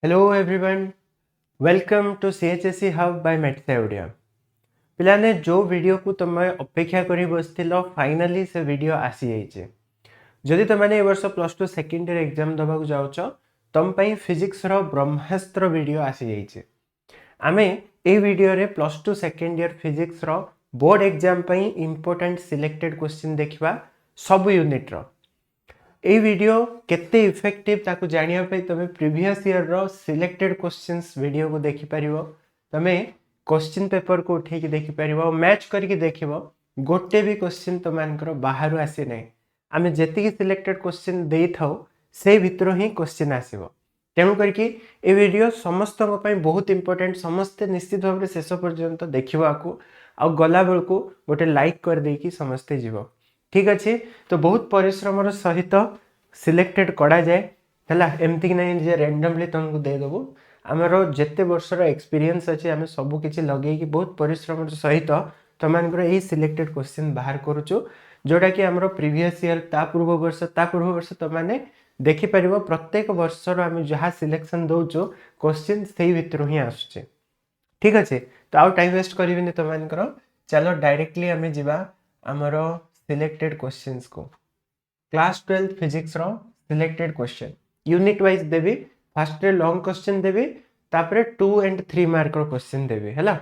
Hello everyone, welcome to CHSE Hub by Metsaodia. पिलाने जो video को तुम अपेक्षा करी बसथिलो फाइनली से वीडियो आसी जाइए। जदि तुमने ए वर्ष +2 सेकेंड ईयर एग्जाम दबाक जाउछ तुम पई फिजिक्स रो ब्रह्मास्त्र वीडियो आसी जाइए। आमे ए वीडियो रे +2 सेकेंड ईयर फिजिक्स रो बोर्ड एग्जाम पई इंपोर्टेंट सिलेक्टेड क्वेश्चन देखिबा सब यूनिट रो। ए वीडियो केते इफेक्टिव ताकू जानिया पे तमे प्रीवियस ईयर रो सिलेक्टेड क्वेश्चंस वीडियो को देखि परिबो। तमे क्वेश्चन पेपर को उठे की देखि परिबो, मैच करके देखिबो गोटे भी क्वेश्चन तमानकर बाहर आसी नै। आमे जेति की सिलेक्टेड क्वेश्चन देई थाउ से भितर ही क्वेश्चन आसीबो। तेणु करके ए वीडियो समस्त पई बहुत इंपोर्टेंट, समस्त निश्चित भाव में शेष पर्यंत देखिबा को आ गला बेल को गोटे लाइक कर दे की समस्त जीवो। ठीक अच्छे, तो बहुत परिश्रम सहित सिलेक्टेड करा जाए है एमती नहीं जे रैंडमली तुमको देदेबू। आमर जिते वर्षर एक्सपीरियंस अच्छे आम सबकि लगे बहुत परिश्रम सहित तुम यही सिलेक्टेड क्वेश्चन बाहर करुचु जोटा कि आम प्रीवियस ईयर ता पूर्व वर्ष तुमने देखिपर प्रत्येक वर्षर आम जहाँ सिलेक्शन दौचु क्वेश्चन से भितर ही आसुचे। ठीक अच्छे, तो आउ टाइम वेस्ट करें तुम चलो डायरेक्टली आम जा आमर सिलेक्टेड क्वेश्चंस को। क्लास 12 फिजिक्स रो सिलेक्टेड क्वेश्चन यूनिट वाइज देवी। फर्स्ट रे लॉन्ग क्वेश्चन देवी, तापरे 2 एंड 3 मार्क रो क्वेश्चन देवी हैला।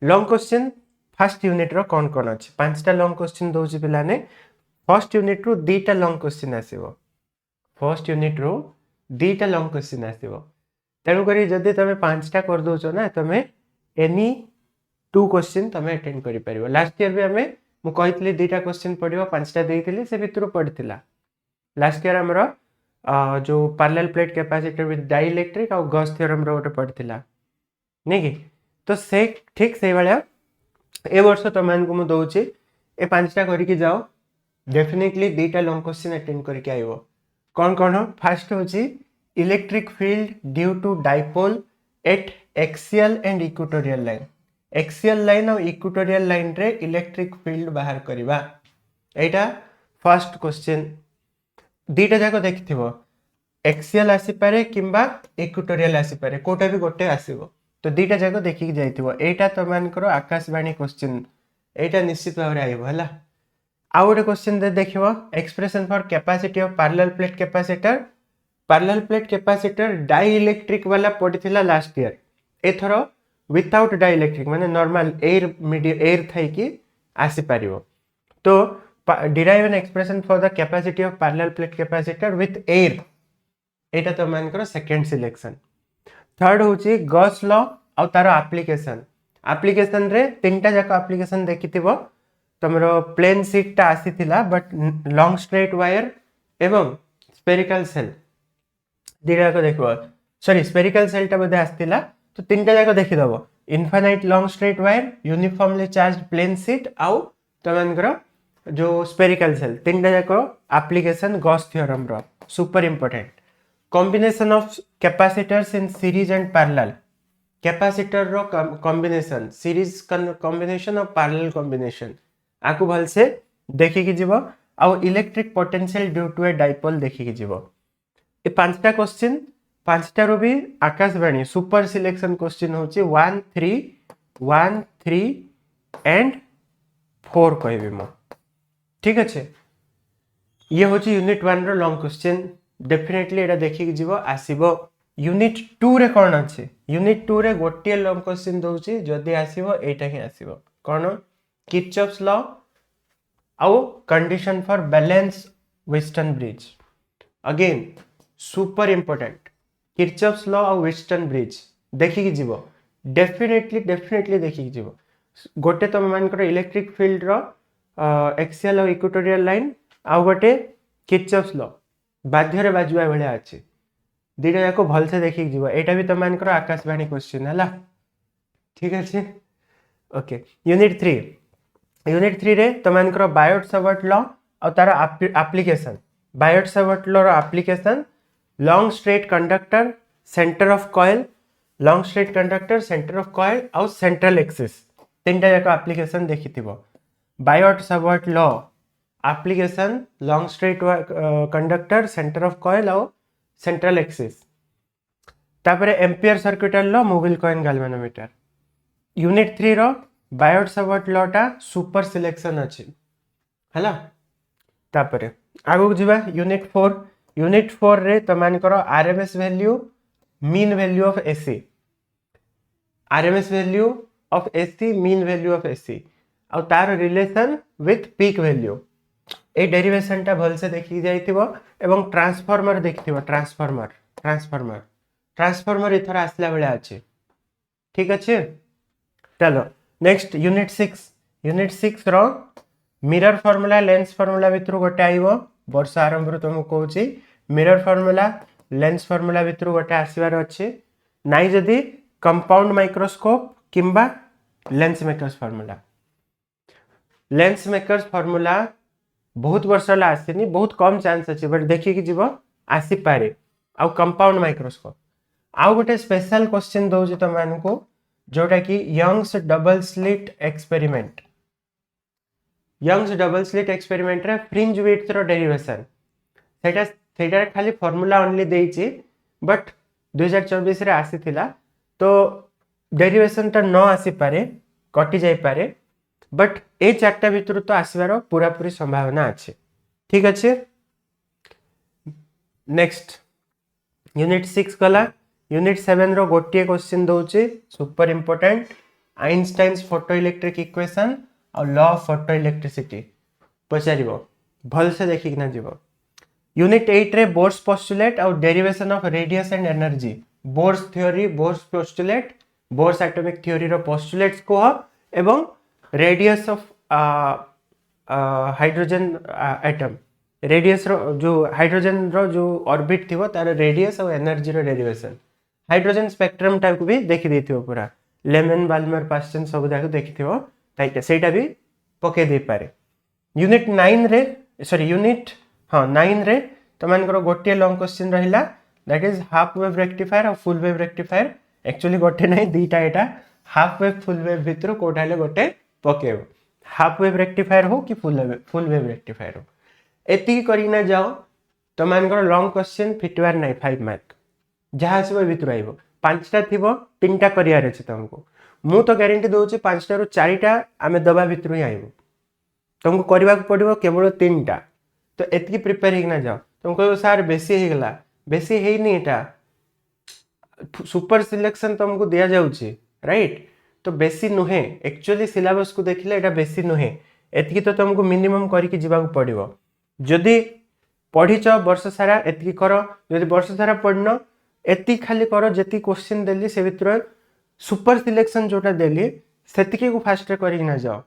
लॉन्ग क्वेश्चन फर्स्ट यूनिट रो कौन कौन अछि? पांचटा लॉन्ग क्वेश्चन दोछि पिलाने। फर्स्ट यूनिट रो दीटा लॉन्ग क्वेश्चन आसीबो। फर्स्ट यूनिट रो दीटा लॉन्ग क्वेश्चन आसीबो। तेनु करी जदि तमे पांचटा कर दोछो ना तमे एनी 2 क्वेश्चन तमे अटेंड करि परिबो। लास्ट ईयर भी हमें मु कहितली दीटा क्वेश्चन पढ़िबो, पांचटा देइतली से भितर पढ़ितिला। लास्ट ईयर हमरो जो parallel plate capacitor with dielectric और गॉस थ्योरम रो गोटे पढ़ितिला नै कि। तो से ठीक से वाला ए वर्ष तमन को मु दउची ए पांचटा करिकि जाओ। डेफिनेटली दीटा लॉन्ग क्वेश्चन अटेंड करके आइबो। कौन कौन हो? फर्स्ट होची electric field due to dipole at axial and equatorial line. Axial line और इक्वेटोरियल लाइन रे इलेक्ट्रिक फील्ड बाहर करवा, एटा फर्स्ट क्वेश्चन। दीटा जाक देखिथिबो, एक्सियल आसी पारे किंबा इक्वेटोरियल आसी पारे, कोटा भी गोटे आसीबो। तो दीटा जाक देखि जाइथिबो। एटा तमानकर आकाशवाणी क्वेश्चन, एटा निश्चित भाव रे आइबो हैला। आ गोटे क्वेश्चन दे देखिबो, expression for capacity of parallel plate capacitor. Parallel plate capacitor dielectric वाला पढ़िथिला लास्ट ईयर। एथरो विदाउट डाइइलेक्ट्रिक माने नॉर्मल एयर मीडियम एयर थाई कि आसी पारिबो। तो derive an expression for the capacity of parallel plate capacitor with air, एटा तो मानकर सेकंड सिलेक्शन। थर्ड होची गॉस लॉ और तार एप्लीकेशन। एप्लीकेशन रे तीनटा जाक एप्लीकेशन देखिथिबो। तमरो प्लेन शीट ता आसीथिला बट लॉन्ग स्ट्रेट वायर एवं स्फेरिकल सेल दीटा को देखबो। सॉरी स्फेरिकल सेल ता बदे आस्तिला। तो तीनटा जाक देखिदबो, infinite long straight wire, uniformly charged plane sheet आउ तमनकर जो स्फेरिकल सेल, तीनटा जाक एप्लीकेशन गॉस थ्योरम रो super important. Combination of capacitors in series and parallel. Capacitor रो कॉम्बिनेशन, सीरीज कॉम्बिनेशन और पैरेलल कॉम्बिनेशन आकु भल से देखि कि जीवो। आउ electric potential due to a dipole देखि कि जीवो। ए पांचटा क्वेश्चन, पांचटा रो भी आकाशवाणी सुपर सिलेक्शन क्वेश्चन होची 1 3 1 3 एंड 4 कहबी मो। ठीक अच्छे, ये होची यूनिट 1 रो लॉन्ग क्वेश्चन। डेफिनेटली एटा देखि कि जीवो आसीबो। यूनिट 2 रे कोन अछि? यूनिट 2 रे गोटे लॉन्ग क्वेश्चन दोउची, जदी आसीबो एटा ही आसीबो। कोन? किर्चॉफ्स लॉ आउ condition for balance western bridge. Again super important, Kirchhoff's law और वेस्टर्न ब्रिज देखिकी जीवो। डेफिनेटली देखिकी जीवो। गोटे तुम मानकर इलेक्ट्रिक फील्ड रो एक्सियल और इक्वेटोरियल लाइन, आ गोटे किर्चॉफ्स लॉ बाध्य रे बाजुआ भलिया अछि। दीटा जाक भल से देखिकी जीवो। एटा भी तुम मानकर आकाशवाणी क्वेश्चन हैला। ठीक अछि, ओके। यूनिट 3, यूनिट 3 रे तुम मानकर बायोट सावर्ट लॉ और तार एप्लीकेशन। बायोट सावर्ट लॉ रो application, long straight conductor, centre of coil, long straight conductor, centre of coil और सेंट्रल एक्सिस, तीनटा जाक एप्लीकेशन देखिथिबो। Biot Savart law application, long straight conductor, centre of coil और central axis. तापर Ampere circuital law मोबिल coil galvanometer unit 3 रो Biot Savart law टा super selection अछि हला तापर आगो जीवा यूनिट 4 रे तमान करो RMS value mean value of AC RMS value of AC mean value of AC और तार relation with peak value A derivation टा भल से देखि जाइथिबो एवं ट्रांसफार्मर देखिथिबो ट्रांसफार्मर इथर आसला बेले अछि ठीक अछि चलो नेक्स्ट यूनिट 6 रो मिरर फार्मूला लेंस फार्मूला भितर गोटे आइबो वर्ष आरंभ रो तुमको कहूची मिरर फार्मूला लेंस फार्मूला भितर गोटे आसीबार अछि नाइ जदी कंपाउंड माइक्रोस्कोप किंबा लेंस मेकर्स फार्मूला बहुत वर्ष ला आसीनी बहुत कम चांस अछि बट देखि कि जीवो आसी पारे आ कंपाउंड माइक्रोस्कोप आउ गोटे स्पेशल क्वेश्चन दउजी त मानको जोटा कि यंग्स डबल स्लिट एक्सपेरिमेंट रे फ्रिंज विड्थ रो डेरिवेशन सेटा खाली फार्मूला ओनली देइची बट 2024 रे आसी थिला तो डेरिवेशन ता न आसी पारे कटि जाई पारे बट ए चारटा भितर तो आसीबार पूरा पूरी संभावना अछि ठीक अछि नेक्स्ट यूनिट 6 गला यूनिट 7 रो गोटिए क्वेश्चन दउची super important Einstein's photoelectric equation और लॉ ऑफ फोटो इलेक्ट्रिसिटी पचारिबो भल से देखि ना जीवो यूनिट 8 रे बोर्स पोस्टुलेट और derivation of radius and energy Bohr's theory Bohr's postulate Bohr's atomic theory रो पोस्टुलेट्स को एवं radius of hydrogen atom radius रो जो हाइड्रोजन रो जो ऑर्बिट थिवो तार रेडियस और एनर्जी रो डेरिवेशन हाइड्रोजन स्पेक्ट्रम टाइप को भी देखि देथिवो पूरा लेमन बाल्मर पास्टन सब जाको देखिथिवो ताइटा सेटा भी पके दे पारे यूनिट 9 रे तो मानकर गोटे लॉन्ग क्वेश्चन रहिला that is half wave rectifier और फुल वेव रेक्टिफायर एक्चुअली गोटे नहीं दीटा एटा हाफ वेव फुल वेव भितर कोठाले गोटे पकेबो हाफ वेव रेक्टिफायर हो कि फुल वेव रेक्टिफायर हो एति करी ना जाओ तो मानकर लॉन्ग क्वेश्चन फिटवार नहीं 5 मार्क जहाँ आसो भितर आइबो पांचटा थिबो तीनटा करियार अछि तुमको मु तो गारंटी दोची पांचटा रु चारिटा आमे दबा भितर ही आइबो तुमको करबा पड़िबो केवल तीनटा तो एति प्रिपेयर हिना जाओ तुमको सर बेसी हे गला बेसी हे नी एटा सुपर सिलेक्शन तुमको दिया जाउची राइट तो बेसी नुहे एक्चुअली सिलेबस को देखिले एटा बेसी नुहे एति तो तुमको मिनिमम करके जीवा को पड़िबो जदी पढ़िच वर्ष सारा एति करो जदी वर्ष सारा पढ़नो एति खाली करो जति क्वेश्चन देली से भितर सुपर सिलेक्शन जोटा देली सेतिके को फास्ट करी ना जाओ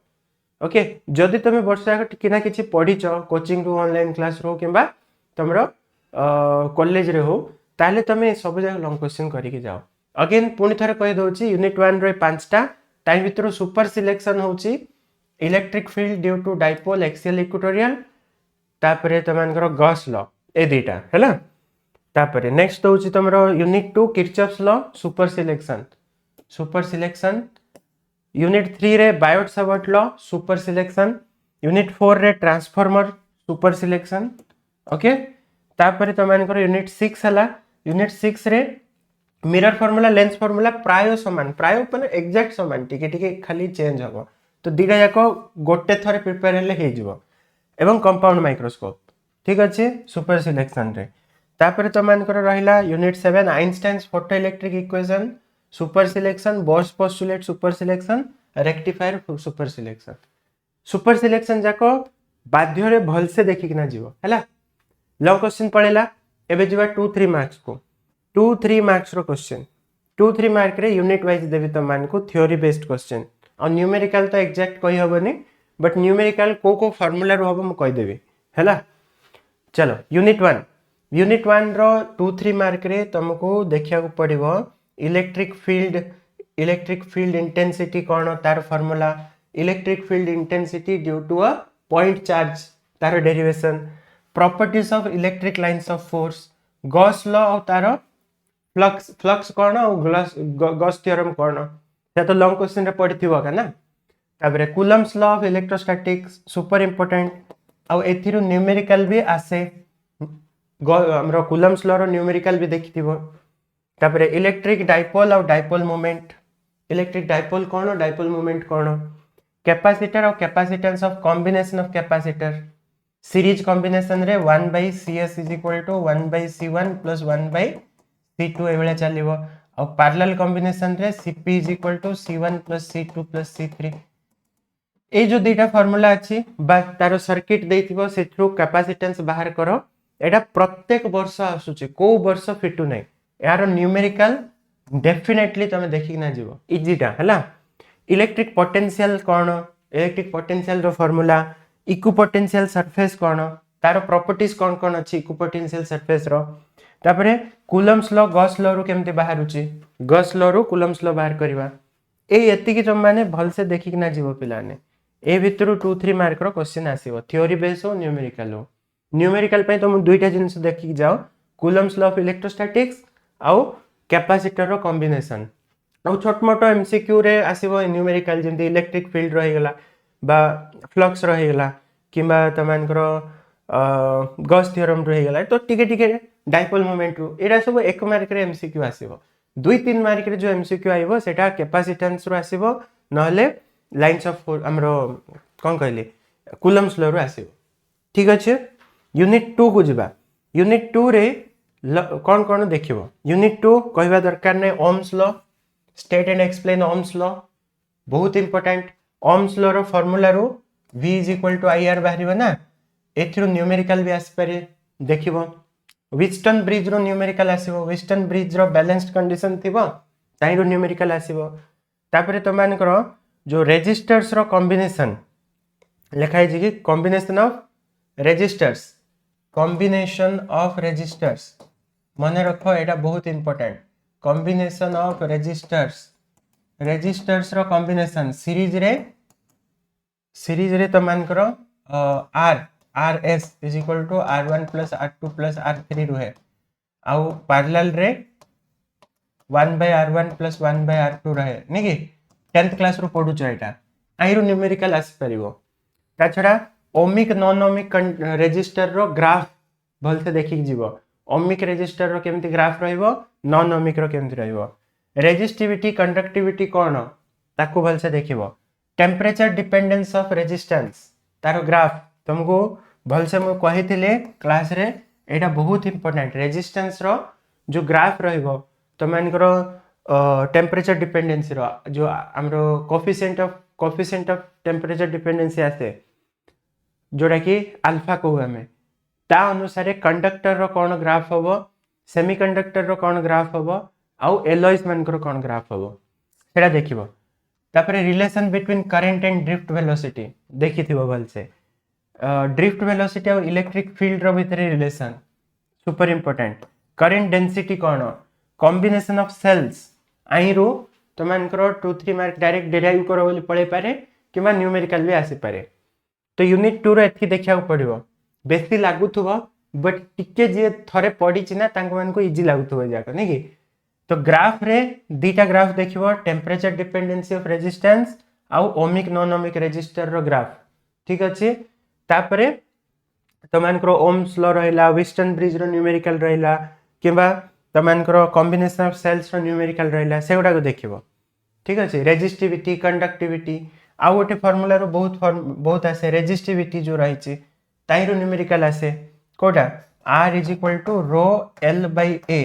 ओके जदी तुम वर्ष सारा किना किछि पढ़िच कोचिंग रो ऑनलाइन क्लास रो किबा तमरो कॉलेज रे हो ताले तमे सब जगह लॉन्ग क्वेश्चन करी जाओ अगेन पुणी थरे कहि दोची यूनिट 1 रे पांचटा ताई भितर सुपर सिलेक्शन होची electric field due to dipole axial equatorial तापरे तमानकर गॉस लॉ ए दीटा हैला तापरे नेक्स्ट होची तमरो unit 2 Kirchhoff's law super selection unit 3 रे Biot Savart law super selection unit 4 रे ट्रांसफार्मर सुपर सिलेक्शन ओके तापरे तमानकर यूनिट 6 हला यूनिट 6 रे मिरर फार्मूला लेंस फार्मूला प्राय समान प्राय माने एग्जैक्ट समान टिके टिके खाली चेंज हो तो दीटा जाको गोटे थरे प्रिपेयर हेले हे जिवो एवं कंपाउंड माइक्रोस्कोप ठीक अच्छे सुपर सिलेक्शन रे तापर तो मानकर रहिला unit 7 Einstein's photoelectric equation super selection Bohr's postulate super selection rectifier super selection जाको बाध्य रे भल से देखि किना जीवो हैला लॉन्ग क्वेश्चन पड़ेला एबे जीवा 2-3 मार्क्स को 2-3 मार्क्स रो क्वेश्चन 2-3 मार्क रे यूनिट वाइज देबी तो मान को थ्योरी बेस्ड क्वेश्चन और न्यूमेरिकल तो एग्जैक्ट कहि हबनी बट न्यूमेरिकल को फार्मूला रो हबो म कहि देबी हैला चलो यूनिट 1 रो 2-3 मार्क रे तुमको देखिया को पड़िबो इलेक्ट्रिक फील्ड इंटेंसिटी कोन तार formula electric field intensity due to a point charge तार derivation properties of electric lines of force Gauss law और तार फ्लक्स कोन और गॉस थ्योरम कोन से तो लॉन्ग क्वेश्चन रे पढ़िथिबो का ना ताबरे Coulomb's law of electrostatics super important और एथिरो न्यूमेरिकल भी आसे हमरो कूलम्स लॉ रो न्यूमेरिकल भी देखिथिबो तापर इलेक्ट्रिक डाइपोल और डाइपोल मोमेंट इलेक्ट्रिक डाइपोल कौन डाइपोल मोमेंट कौन कैपेसिटर और capacitance of combination of capacitor series combination रे 1/cs is equal to 1/c1 plus 1/c2 एभले चलिबो और पैरेलल कॉम्बिनेशन रे cp is equal to c1 plus c2 plus c3 ए जो दुईटा फार्मूला अच्छी बा तार सर्किट देथिबो सेथरु कैपेसिटेंस बाहर करो एटा प्रत्येक वर्ष आसुचे को वर्ष फिटू नै यार न्यूमेरिकल डेफिनेटली तमे देखि ना जीवो इजीटा हला इलेक्ट्रिक पोटेंशियल कौन इलेक्ट्रिक पोटेंशियल रो फार्मूला इक्विपोटेंशियल सरफेस कौन तार प्रॉपर्टीज कौन कौन अच्छी इक्विपोटेंशियल सरफेस रो तापरे कूलम्स लॉ गॉस लॉ रो केमते बाहरुची गॉस लॉ रो कूलम्स लॉ बाहर करबा ए एति कि तुम माने भल से देखि कि ना जीवो पिलाने ए भितरु 2-3 मार्क रो क्वेश्चन आसीबो थ्योरी बेस हो न्यूमेरिकल पई तुम दुईटा जिंस देखि जाओ कूलम्स लॉ ऑफ इलेक्ट्रोस्टैटिक्स आउ कैपेसिटर रो कॉम्बिनेशन आउ छोट मोटो एमसीक्यू रे आसीबो न्यूमेरिकल जेंति इलेक्ट्रिक फील्ड रहिगला बा फ्लक्स रहिगला किबा तमानकर गॉस थ्योरम रहिगला तो टिके टिके डाइपोल मोमेंट रो एरा सब एक मार्क रे एमसीक्यू आसीबो 2-3 मार्क रे जो एमसीक्यू आइबो सेटा कैपेसिटेंस रो आसीबो नहले लाइंस ऑफ हमरो कोन कहले कूलम्स लॉ रो आसीबो ठीक अछि यूनिट 2 को जिबा यूनिट 2 रे कौन कौन देखिबो यूनिट 2 कहबा दरकार नै Ohm's law state and explain Ohm's law बहुत इंपोर्टेंट ओम्स लॉ रो फार्मूला रो v is equal to ir बाहरिबो ना एथिरो न्यूमेरिकल भी आसी पारे देखिबो विस्टन ब्रिज रो न्यूमेरिकल आसीबो विस्टन ब्रिज रो बैलेंस्ड कंडीशन थिबो ताई रो न्यूमेरिकल आसीबो तापरे तो मान करो जो रेजिस्टर्स रो कॉम्बिनेशन लिखाई जी कि कॉम्बिनेशन ऑफ रेजिस्टर्स मने रखो एटा बहुत इंपोर्टेंट कॉम्बिनेशन ऑफ रेजिस्टर्स रो कॉम्बिनेशन सीरीज रे तो मान करो rs is equal to r1 plus r2 plus r3 रुहे आउ पैरेलल रे 1/r1 प्लस 1/r2 रहे नै कि 10th क्लास रो पढु एटा आइरो न्यूमेरिकल आसी परिबो ता छडा ओमिक नॉन ओमिक रेजिस्टर रो ग्राफ भल से देखि जीवो ओमिक रेजिस्टर रो केमति ग्राफ रहइबो नॉन ओमिक रो केमति रहइबो रेजिस्टिविटी कंडक्टिविटी कोन ताकू भल से देखिबो टेम्परेचर डिपेंडेंस ऑफ रेजिस्टेंस तारो ग्राफ तुमको भल से मु कहिथिले क्लास रे एटा बहुत इंपोर्टेंट रेजिस्टेंस रो जो ग्राफ रहइबो तो मान करो टेम्परेचर डिपेंडेंसी रो जो हमरो कोफिशिएंट ऑफ टेम्परेचर डिपेंडेंसी आसे जोड़ा कि अल्फा को हमें ता अनुसार कंडक्टर रो कोन ग्राफ होबो सेमीकंडक्टर रो कोन ग्राफ होबो आउ एलॉयज मानकर कोन ग्राफ होबो सेटा देखिबो तापरे relation between current and drift velocity देखिथिबो भल से ड्रिफ्ट वेलोसिटी और इलेक्ट्रिक फील्ड रो भितरे relation super important current density कोन कॉम्बिनेशन ऑफ सेल्स आइरो तो मानकर 2-3 मार्क डायरेक्ट डेराइव करो बोली पळे पारे किबा न्यूमेरिकल भी आसी पारे तो यूनिट 2 रो एथि देखिया पड़िबो बेसी लागुथुबो बट टिके जे थरे पड़ी चिना तांको मान को इजी लागुथुबो जाका नै कि तो ग्राफ रे दीटा ग्राफ देखिबो टेम्परेचर डिपेंडेंसी ऑफ रेजिस्टेंस आउ ओमिक नॉन ओमिक रेजिस्टर रो ग्राफ ठीक अछि तापरे तो मानकर ओम्स लॉ रहला विस्टन ब्रिज रो न्यूमेरिकल रहला किबा तो मानकर कॉम्बिनेशन ऑफ सेल्स रो न्यूमेरिकल रहला सेगुडा को देखिबो ठीक अछि रेजिस्टिविटी कंडक्टिविटी आ गोटे फार्मूला रो बहुत आसे रेजिस्टिविटी जो रही छि ताई रो न्यूमेरिकल आसे कोडा r is equal to rho l by a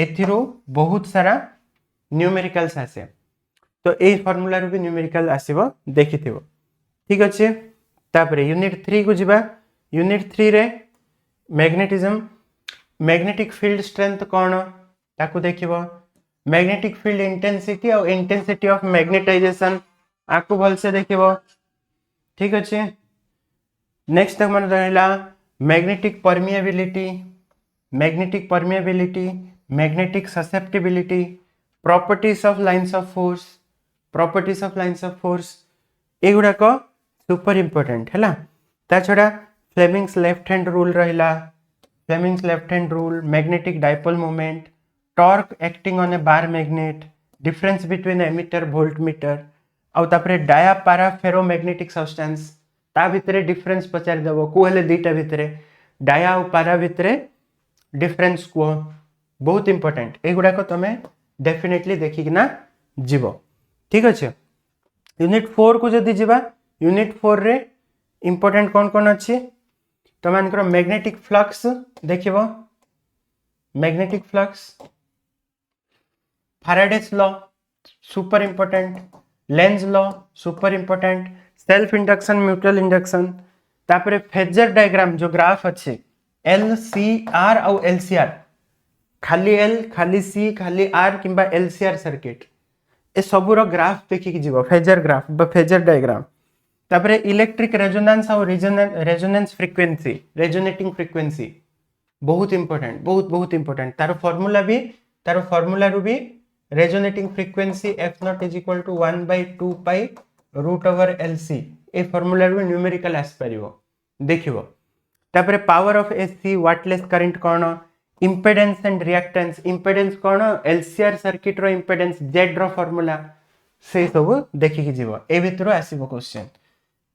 एथिरो बहुत सारा न्यूमेरिकल्स आसे तो ए फार्मूला रो भी न्यूमेरिकल आसीबो देखिथिबो ठीक अछि तापरे यूनिट 3 को जिबा यूनिट 3 रे मैग्नेटिक फील्ड स्ट्रेंथ कोन ताकू देखिबो मैग्नेटिक फील्ड इंटेंसिटी और इंटेंसिटी ऑफ मैग्नेटाइजेशन आपको भल से देखिबो ठीक अछि नेक्स्ट तक मन रहला magnetic permeability magnetic susceptibility properties of lines of force एगुडा को सुपर इंपोर्टेंट हैला ता छडा Fleming's left hand rule magnetic dipole moment torque acting on a bar magnet difference between ammeter voltmeter आउ तापरे डाया पारा फेरोमैग्नेटिक सब्सटेंस ता भितरे डिफरेंस पचार देबो को हेले दीटा भितरे डाया और पारा भितरे डिफरेंस को बहुत इंपोर्टेंट एगुड़ाक तुम डेफिनेटली देखिकिना जीव ठीक अच्छे। यूनिट 4 को जदि जीवा यूनिट 4 रे इंपोर्टेंट कौन कौन अच्छी तुम मानकर मैग्नेटिक फ्लक्स देखिबो magnetic flux Faraday's law super important Lenz law super important self induction mutual induction तापरे फेजर डायग्राम जो ग्राफ अच्छे एल सी आर और एल सी आर खाली एल खाली सी खाली आर किंबा एल सी आर सर्किट ए सबूर ग्राफ देखिकी जीव फेजर ग्राफ बा फेजर डायग्राम तापरे इलेक्ट्रिक रेजोनेंस और रेजोनेंस फ्रीक्वेंसी रेजोनेटिंग फ्रीक्वेंसी बहुत इंपोर्टेंट बहुत इंपोर्टेंट तार फॉर्मूला रू भी resonating frequency F nought is equal to 1/2 pi root over L C ए फॉर्मूला रू न्यूमेरिकल आस परिवो देखिबो तापरे power of AC wattless current कौन इम्पेडेंस एंड रिएक्टेंस इम्पेडेंस कौन एलसीआर सर्किट रो इम्पेडेंस जेड रो फॉर्मूला से सब देखिकी जीव ए भितर आसीबो क्वेश्चन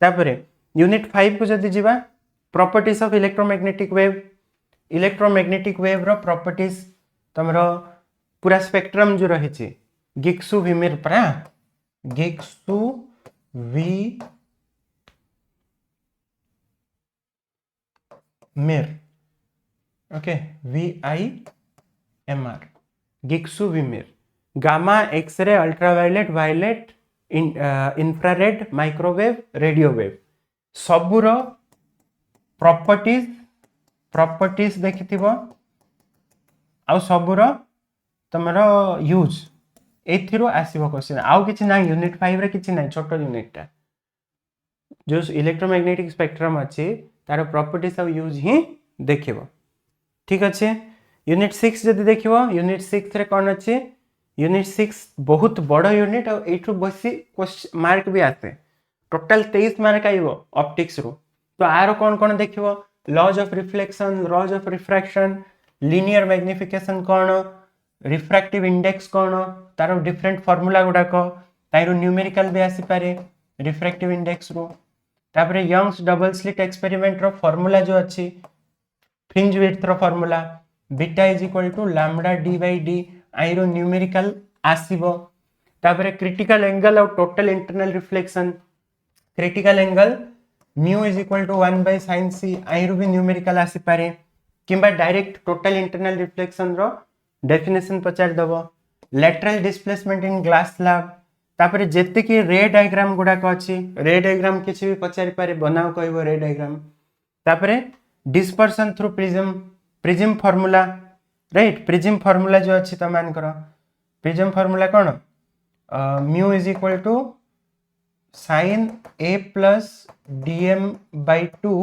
तापरे यूनिट 5 को जदि जीवा प्रॉपर्टीज ऑफ इलेक्ट्रोमैग्नेटिक वेव रो प्रॉपर्टीज तमरो पूरा स्पेक्ट्रम जो रही गिग्सू विमिर परा गिग्सू वी मिर ओके VIMR गिग्सू विमिर gamma X ray ultraviolet violet infrared microwave radio wave सबूर प्रॉपर्टीज देखिथिबो आ सबूर तुमर यूज एथिरो आसीबो क्वेश्चन आउ किछि ना यूनिट 5 रे किछि ना छोटो यूनिटटा जो इलेक्ट्रोमैग्नेटिक स्पेक्ट्रम अछि तार प्रॉपर्टीज और यूज ही देखिबो ठीक अच्छे। यूनिट 6 जदि देखिबो यूनिट 6 रे कोन अछि यूनिट 6 बहुत बड़ यूनिट और एठु बसी मार्क भी आसे टोटल 23 मार्क आइबो ऑप्टिक्स रो तो आरो कोन कोन देखिबो laws of reflection laws of refraction linear magnification कोन रिफ्रैक्टिव इंडेक्स कोन तारो डिफरेंट फार्मूला गुडा को ताइरो न्यूमेरिकल भी आसी पारे रिफ्रैक्टिव इंडेक्स रो तापरे यंग्स डबल स्लिट एक्सपेरिमेंट रो फार्मूला जो अछि फ्रिंज विड्थ रो formula beta is equal to lambda D by D आइरो न्यूमेरिकल आसीबो तापरे क्रिटिकल एंगल और total internal reflection critical angle mu is equal to 1 by sin c आइरो भी न्यूमेरिकल आसी पारे किंबा डायरेक्ट टोटल इंटरनल रिफ्लेक्शन रो डेफिनेशन पचार दबो lateral displacement in glass slab तापरे जेते कि रे डायग्राम गुडा को अछि रे डायग्राम किछि भी पचारि पारे बनाओ कहबो रे डायग्राम तापरे dispersion through prism formula right prism formula जो अछि त मान करो प्रिज्म फार्मूला कोन mu is equal to sin a plus dm by 2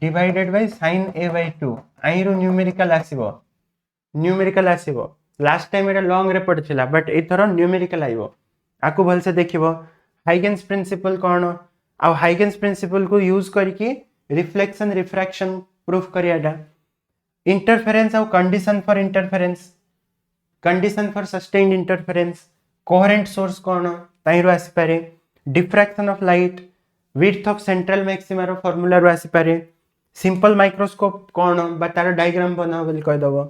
divided by sin a by 2 आइरो न्यूमेरिकल आसीबो लास्ट टाइम एटा लॉन्ग रे पड़थिला बट एथरो न्यूमेरिकल आइबो आकु भल से देखिबो हाइगेन्स प्रिंसिपल कोन आ हाइगेन्स प्रिंसिपल को यूज करके रिफ्लेक्शन रिफ्रैक्शन प्रूफ करियाडा इंटरफेरेंस और condition for sustained interference coherent source कोन ताइरो आसी पारे diffraction of light width of central maxima रो फार्मूला रो आसी पारे सिंपल माइक्रोस्कोप कोन बा तारो डायग्राम बनाओ बोली कह दबो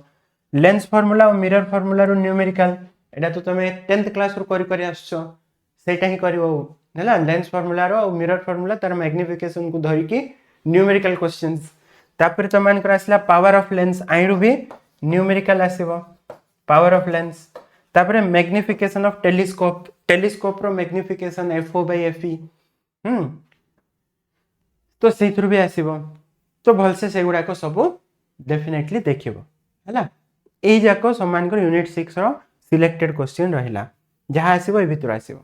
लेंस फार्मूला और मिरर फार्मूला रो न्यूमेरिकल एटा तो तमे 10th क्लास रो करि आछो सेटा ही करिवो हला लेंस फार्मूला रो और मिरर फार्मूला तार मैग्निफिकेशन को धरि के न्यूमेरिकल क्वेश्चंस तापर तो मान कर आसला पावर ऑफ लेंस आइरो भी न्यूमेरिकल आसीबो पावर ऑफ लेंस तापर मैग्निफिकेशन ऑफ टेलीस्कोप रो मैग्निफिकेशन FO/FE तो सेथुर भी आसीबो तो भल से सेगुडा को सब डेफिनेटली देखिबो हला ए जाको समान कर यूनिट 6 रो सिलेक्टेड क्वेश्चन रहिला जहा आसीबो ए भितर आसीबो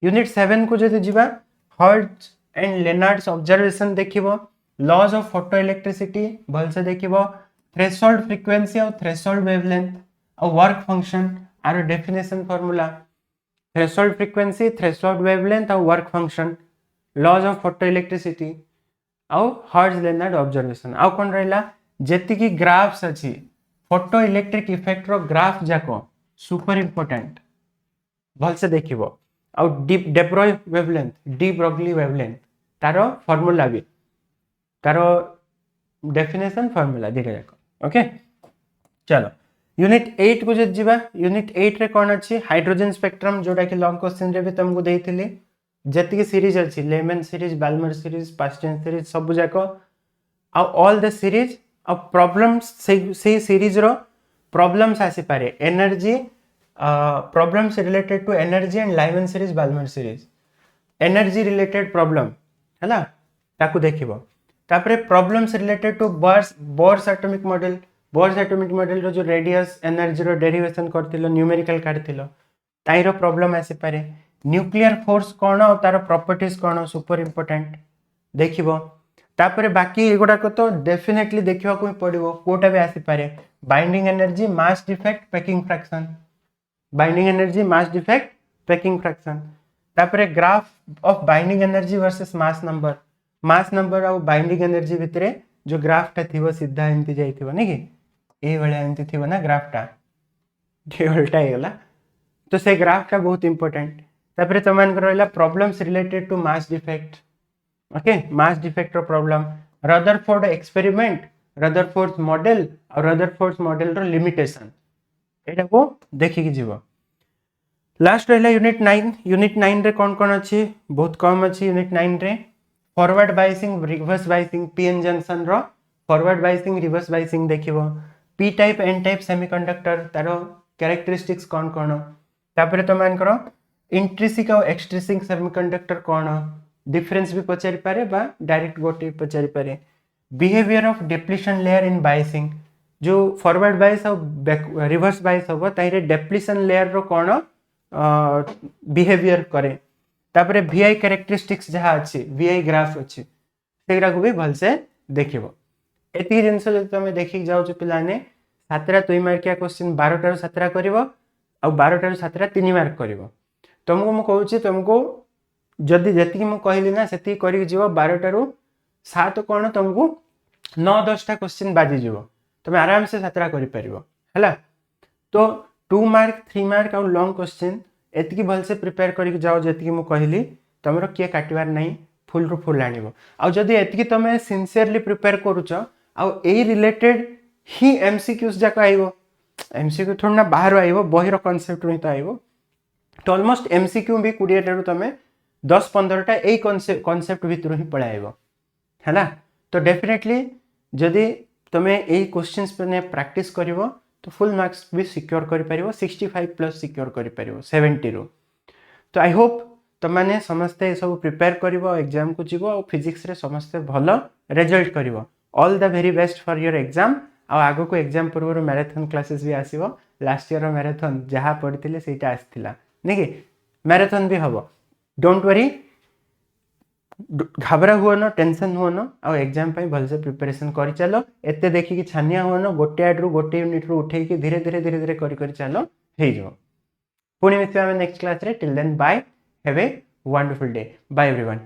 यूनिट 7 को जदि जीवा हर्ट्ज एंड लेनार्ड्स ऑब्जर्वेशन देखिबो लॉज ऑफ फोटो इलेक्ट्रिसिटी भल से देखिबो थ्रेशोल्ड फ्रीक्वेंसी और थ्रेशोल्ड वेवलेंथ और वर्क फंक्शन आरो definition formula threshold frequency threshold wavelength और work function laws of photo electricity और हर्ट्ज लेनार्ड ऑब्जर्वेशन आउ कोन रहला जेति की ग्राफ्स अछि फोटो इलेक्ट्रिक इफेक्ट रो ग्राफ जाको सुपर इंपोर्टेंट भल से देखिबो और डी ब्रोगली वेवलेंथ तारो फार्मूला भी तारो डेफिनेशन फार्मूला दिले जाको ओके चलो यूनिट 8 को जब जीवा यूनिट 8 रे कौन अच्छी हाइड्रोजन स्पेक्ट्रम जोटा कि लॉन्ग क्वेश्चन रे भी तुमको देइथिले जति की सीरीज अच्छी Lyman series Balmer series Paschen series सब जाक आ ऑल द सीरीज आ प्रॉब्लम्स से सीरीज रो प्रॉब्लम्स आसी पारे energy problems related to energy and Lyman series Balmer series energy related problem हैला ताकू देखिबो तापरे problems related to Bohr's atomic model रो जो रेडियस एनर्जी रो डेरिवेशन करथिलो न्यूमेरिकल काढथिलो ताइरो प्रॉब्लम आसी पारे न्यूक्लियर फोर्स कोन और तार प्रॉपर्टीज कोन सुपर इंपोर्टेंट देखिबो तापरे बाकी एगुडा को तो डेफिनेटली देखिबा को पड़िबो कोटा भी आसी पारे binding energy mass defect packing fraction binding energy mass defect packing fraction तापरे graph of binding energy versus mass number और बाइंडिंग एनर्जी भितरे जो ग्राफ टा थिबो सीधा एंती जाइथिबो नै कि ए वाला एंती थिबो ना ग्राफ टा जे उल्टा हेला तो से ग्राफ टा बहुत इंपोर्टेंट तापरे तमान को रहला problems related to mass defect okay mass defect रो problem Rutherford experiment Rutherford model और रदरफोर्ड मॉडल रो लिमिटेशन एटा को देखि कि जीवो लास्ट रहला यूनिट 9 रे कौन अच्छी बहुत कम अच्छी यूनिट 9 रे forward biasing reverse biasing PN junction रो फॉरवर्ड बायसिंग रिवर्स बायसिंग देखिबो P type N type semiconductor तारो कैरेक्टरिस्टिक्स कौन तापरे तो मान करो इंट्रिंसिक और एक्सट्रिंसिक सेमीकंडक्टर कौन डिफरेंस भी पचारि पारे बा डायरेक्ट गोटे पचारि पारे behaviour of depletion layer in biasing जो फॉरवर्ड बायस और रिवर्स बायस होबो ताइरे डिप्लीशन लेयर रो कौन बिहेवियर करे तापरे वीआई कैरेक्टरिस्टिक्स जहा अछि वीआई ग्राफ अछि सेगरा को भी भल से देखिबो एती जिंस जब तुम देखि जाउ छ पिलाने 7 मार्किया क्वेश्चन 12 टार 17 करिवो आ 12 टार 17 3 मार्क करिवो तुमको मु कहू छी तुमको जदी जति मु कहली ना सेति करि जीवो 12 टार 7 कोन तुमको 9-10 टा क्वेश्चन बाजी जीवो तुम आराम से 17 करि परिवो हैला तो 2 मार्क 3 मार्क और लॉन्ग क्वेश्चन एतकी भल से प्रिपेयर करिक जाओ जति मु कहली तमरो किए काटिवार नहीं फुल रु फुल आनिबो आ जदी एतकी तमे सिंसियरली प्रिपेयर करूछ आ ए रिलेटेड ही एमसीक्यूज जाक आइबो एमसीक्यू थोड़ा ना बाहर आइबो बही रो कांसेप्ट रो तो आइबो तो ऑलमोस्ट एमसीक्यू भी 20 टा तमे 10-15 टा ए कांसेप्ट भीतर ही पळाइबो हैला तो डेफिनेटली जदी तमे ए क्वेश्चंस पे प्रैक्टिस करिवो तो फुल मार्क्स भी सिक्योर करि परिवो 65 प्लस सिक्योर करि परिवो 70 रो तो आई होप तमाने समस्ते सब प्रिपेयर करिवो एग्जाम को जीवो और फिजिक्स रे समस्ते भलो रिजल्ट करिवो all the very best for your exam आ आगो को एग्जाम पूर्व मैराथन क्लासेस भी आसीबो लास्ट ईयर मैराथन जहा पढ़िथिले सेटा आस्थिला नै कि मैराथन भी हबो डोंट वरी घबरा हुआ न टेंशन हुआ न आ एग्जाम पई भल से प्रिपरेशन करि चलो एते देखि कि छानिया हुआ न गोटे आडरू गोटे यूनिट रो उठे कि धीरे धीरे करि चलो हे जो पुणी मिथिया में नेक्स्ट क्लास रे till then bye have a wonderful day bye everyone.